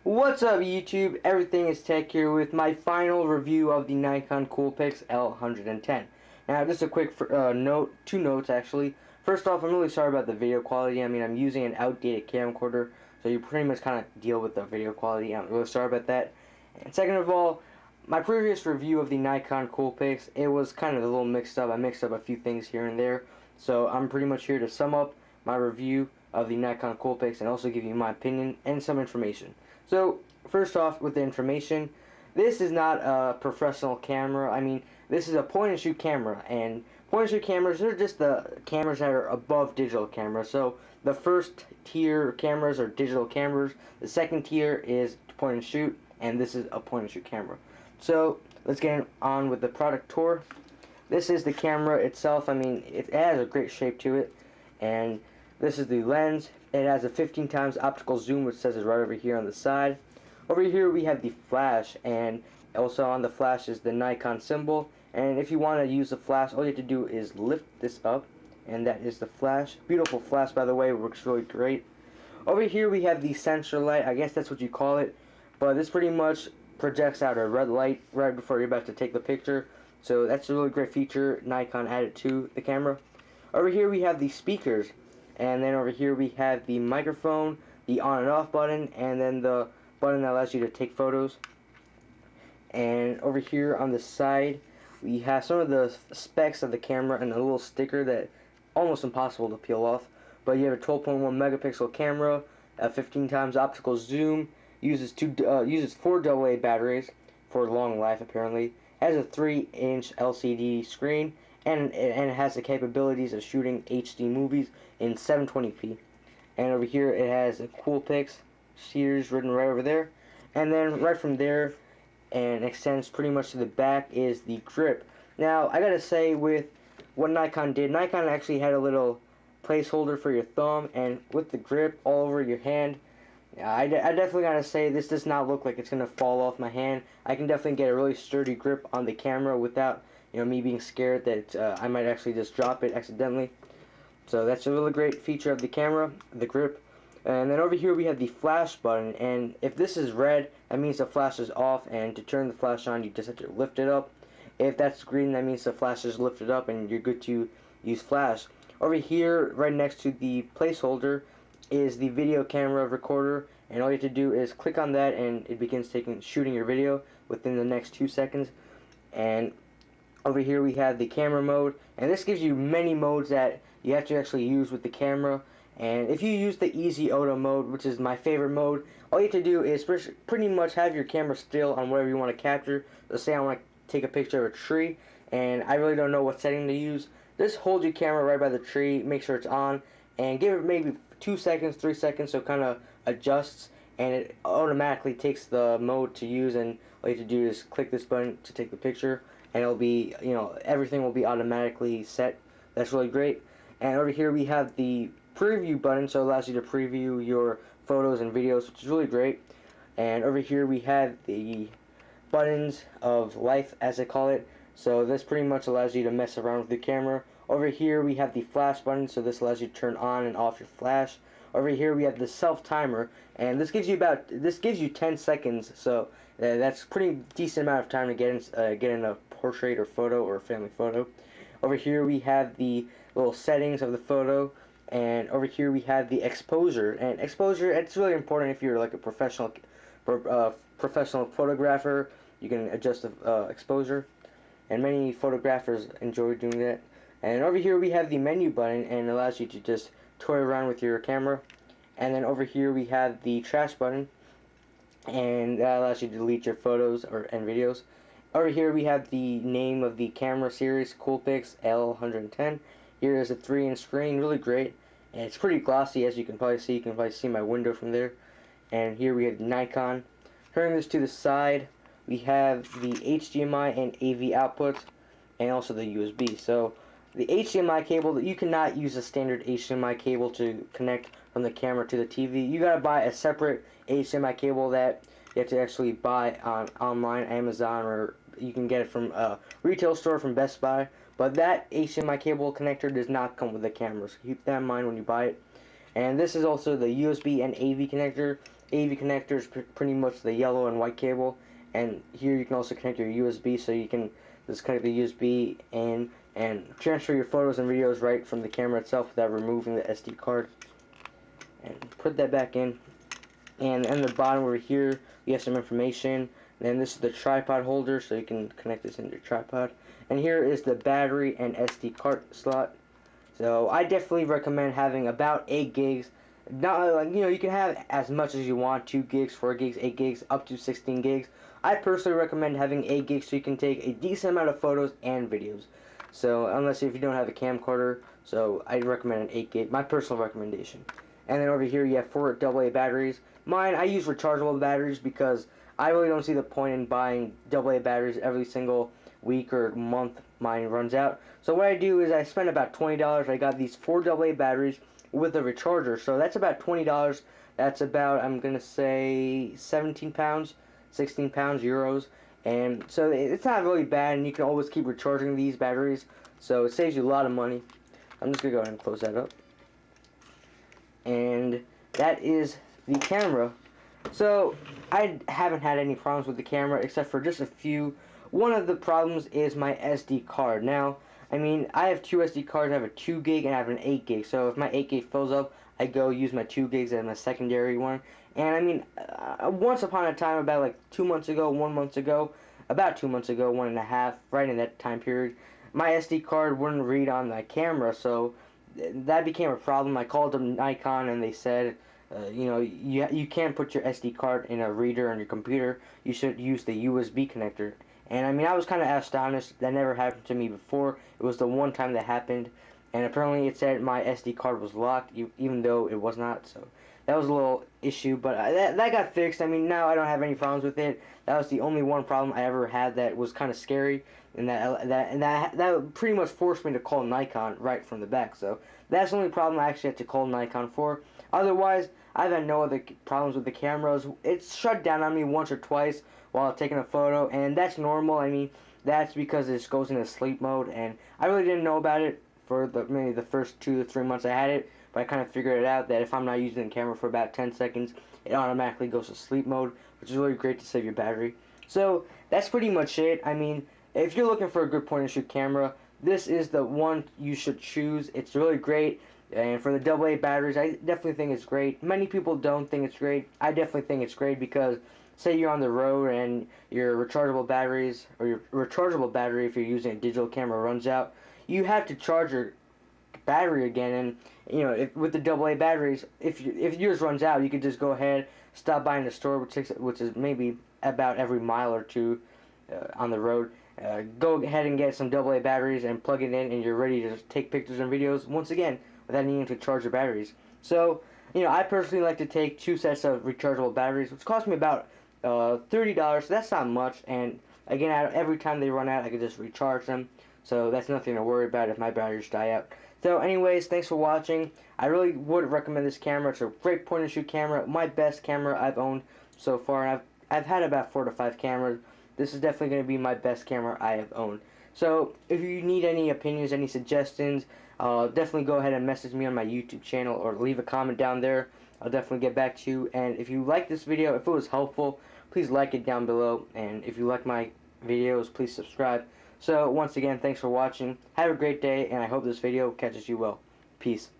What's up YouTube? Everything is Tech here with my final review of the Nikon Coolpix L110. Now just a quick two notes actually. First off, I'm really sorry about the video quality. I mean, I'm using an outdated camcorder, so you pretty much kind of deal with the video quality. I'm really sorry about that. And second of all, my previous review of the Nikon Coolpix, it was kind of a little mixed up. I mixed up a few things here and there. So I'm pretty much here to sum up my review of the Nikon Coolpix and also give you my opinion and some information. So, first off, with the information, this is not a professional camera. I mean, this is a point-and-shoot camera, and point-and-shoot cameras are just the cameras that are above digital cameras. So, the first tier cameras are digital cameras, the second tier is point-and-shoot, and this is a point-and-shoot camera. So, let's get on with the product tour. This is the camera itself. I mean, it has a great shape to it, and this is the lens. It has a 15 times optical zoom, which says it right over here on the side. Over here we have the flash, and also on the flash is the Nikon symbol. And if you want to use the flash, all you have to do is lift this up, and that is the flash. Beautiful flash, by the way, works really great. Over here we have the sensor light. I guess that's what you call it, but this pretty much projects out a red light right before you're about to take the picture. So that's a really great feature Nikon added to the camera. Over here we have the speakers. And then over here we have the microphone, the on and off button, and then the button that allows you to take photos. And over here on the side we have some of the specs of the camera and a little sticker that almost impossible to peel off. But you have a 12.1 megapixel camera, a 15 times optical zoom, uses 4 AA batteries for long life apparently, has a 3-inch LCD screen, and it has the capabilities of shooting HD movies in 720p. And over here it has a Coolpix series written right over there. And then right from there and extends pretty much to the back is the grip. Now I gotta say, with what Nikon did, Nikon actually had a little placeholder for your thumb, and with the grip all over your hand, I definitely gotta say this does not look like it's gonna fall off my hand. I can definitely get a really sturdy grip on the camera without me being scared that I might actually just drop it accidentally. So that's a really great feature of the camera, the grip. And then over here we have the flash button, and if this is red, that means the flash is off, and to turn the flash on you just have to lift it up. If that's green, that means the flash is lifted up and you're good to use flash. Over here, right next to the placeholder, is the video camera recorder, and all you have to do is click on that and it begins shooting your video within the next 2 seconds. And over here we have the camera mode, and this gives you many modes that you have to actually use with the camera. And if you use the easy auto mode, which is my favorite mode, all you have to do is pretty much have your camera still on whatever you want to capture. Let's say I want to take a picture of a tree and I really don't know what setting to use. Just hold your camera right by the tree, make sure it's on, and give it maybe 2 seconds, 3 seconds, so it kind of adjusts, and it automatically takes the mode to use. And all you have to do is click this button to take the picture, and it'll be, everything will be automatically set. That's really great. And over here we have the preview button, so it allows you to preview your photos and videos, which is really great. And over here we have the buttons of life, as they call it. So this pretty much allows you to mess around with the camera. Over here we have the flash button, so this allows you to turn on and off your flash. Over here we have the self timer, and this gives you 10 seconds, so that's pretty decent amount of time to get in a portrait or photo or a family photo. Over here we have the little settings of the photo, and over here we have the exposure. And exposure, it's really important if you're like a professional photographer. You can adjust the exposure, and many photographers enjoy doing that. And over here we have the menu button, and it allows you to just toy around with your camera. And then over here we have the trash button, and that allows you to delete your photos and videos. Over here we have the name of the camera series, Coolpix L110. Here is a 3-inch screen, really great, and it's pretty glossy, as you can probably see. You can probably see my window from there. And here we have Nikon. Turning this to the side, we have the HDMI and AV outputs, and also the USB. So the HDMI cable, you cannot use a standard HDMI cable to connect from the camera to the TV. You gotta buy a separate HDMI cable that you have to actually buy online, Amazon, or you can get it from a retail store from Best Buy. But that HDMI cable connector does not come with the camera, so keep that in mind when you buy it. And this is also the USB and AV connector. AV connector is pretty much the yellow and white cable, and here you can also connect your USB, so you can just connect the USB in and transfer your photos and videos right from the camera itself without removing the SD card. And put that back in. And in the bottom over here, we have some information. And this is the tripod holder, so you can connect this into your tripod. And here is the battery and SD card slot. So I definitely recommend having about 8 gigs. Not like, you can have as much as you want, 2 gigs, 4 gigs, 8 gigs, up to 16 gigs. I personally recommend having 8 gigs so you can take a decent amount of photos and videos. So unless if you don't have a camcorder, so I recommend an 8 gig, my personal recommendation. And then over here you have 4 AA batteries. Mine, I use rechargeable batteries because I really don't see the point in buying AA batteries every single week or month mine runs out. So what I do is I spend about $20. I got these 4 AA batteries with a recharger, so that's about $20. That's about, I'm gonna say, 17 pounds, 16 pounds, euros. And so it's not really bad, and you can always keep recharging these batteries, so it saves you a lot of money. I'm just gonna go ahead and close that up. And that is the camera. So I haven't had any problems with the camera except for just a few. One of the problems is my SD card. Now, I mean, I have 2 SD cards. I have a 2 gig and I have an 8 gig. So if my 8 gig fills up, I go use my 2 gigs as my secondary one. And I mean, once upon a time, about like 2 months ago, 1 month ago, about 2 months ago, 1.5, right in that time period, my SD card wouldn't read on the camera, so that became a problem. I called them Nikon and they said, you can't put your SD card in a reader on your computer. You should use the USB connector. And I mean, I was kind of astonished. That never happened to me before. It was the one time that happened. And apparently it said my SD card was locked, even though it was not. So that was a little issue, but that got fixed. I mean, now I don't have any problems with it. That was the only one problem I ever had that was kind of scary. And that pretty much forced me to call Nikon right from the back. So that's the only problem I actually had to call Nikon for. Otherwise, I've had no other problems with the cameras. It's shut down on me once or twice while taking a photo, and that's normal. I mean, that's because it just goes into sleep mode, and I really didn't know about it for maybe the first 2 to 3 months I had it, but I kind of figured it out that if I'm not using the camera for about 10 seconds, it automatically goes to sleep mode, which is really great to save your battery. So that's pretty much it. I mean, if you're looking for a good point and shoot camera, this is the one you should choose. It's really great. And for the AA batteries, I definitely think it's great. Many people don't think it's great. I definitely think it's great because say you're on the road and your rechargeable batteries, or your rechargeable battery if you're using a digital camera, runs out, you have to charge your battery again. And with the AA batteries, if yours runs out, you could just go ahead, stop by in the store, which is maybe about every mile or two on the road. Go ahead and get some AA batteries and plug it in, and you're ready to take pictures and videos once again without needing to charge your batteries. So, I personally like to take 2 sets of rechargeable batteries, which cost me about $30. So that's not much, and again, every time they run out, I can just recharge them. So that's nothing to worry about if my batteries die out. So anyways, thanks for watching. I really would recommend this camera. It's a great point and shoot camera. My best camera I've owned so far. And I've had about 4 to 5 cameras. This is definitely going to be my best camera I have owned. So if you need any opinions, any suggestions, definitely go ahead and message me on my YouTube channel or leave a comment down there. I'll definitely get back to you. And if you like this video, if it was helpful, please like it down below. And if you like my videos, please subscribe. So once again, thanks for watching. Have a great day, and I hope this video catches you well. Peace.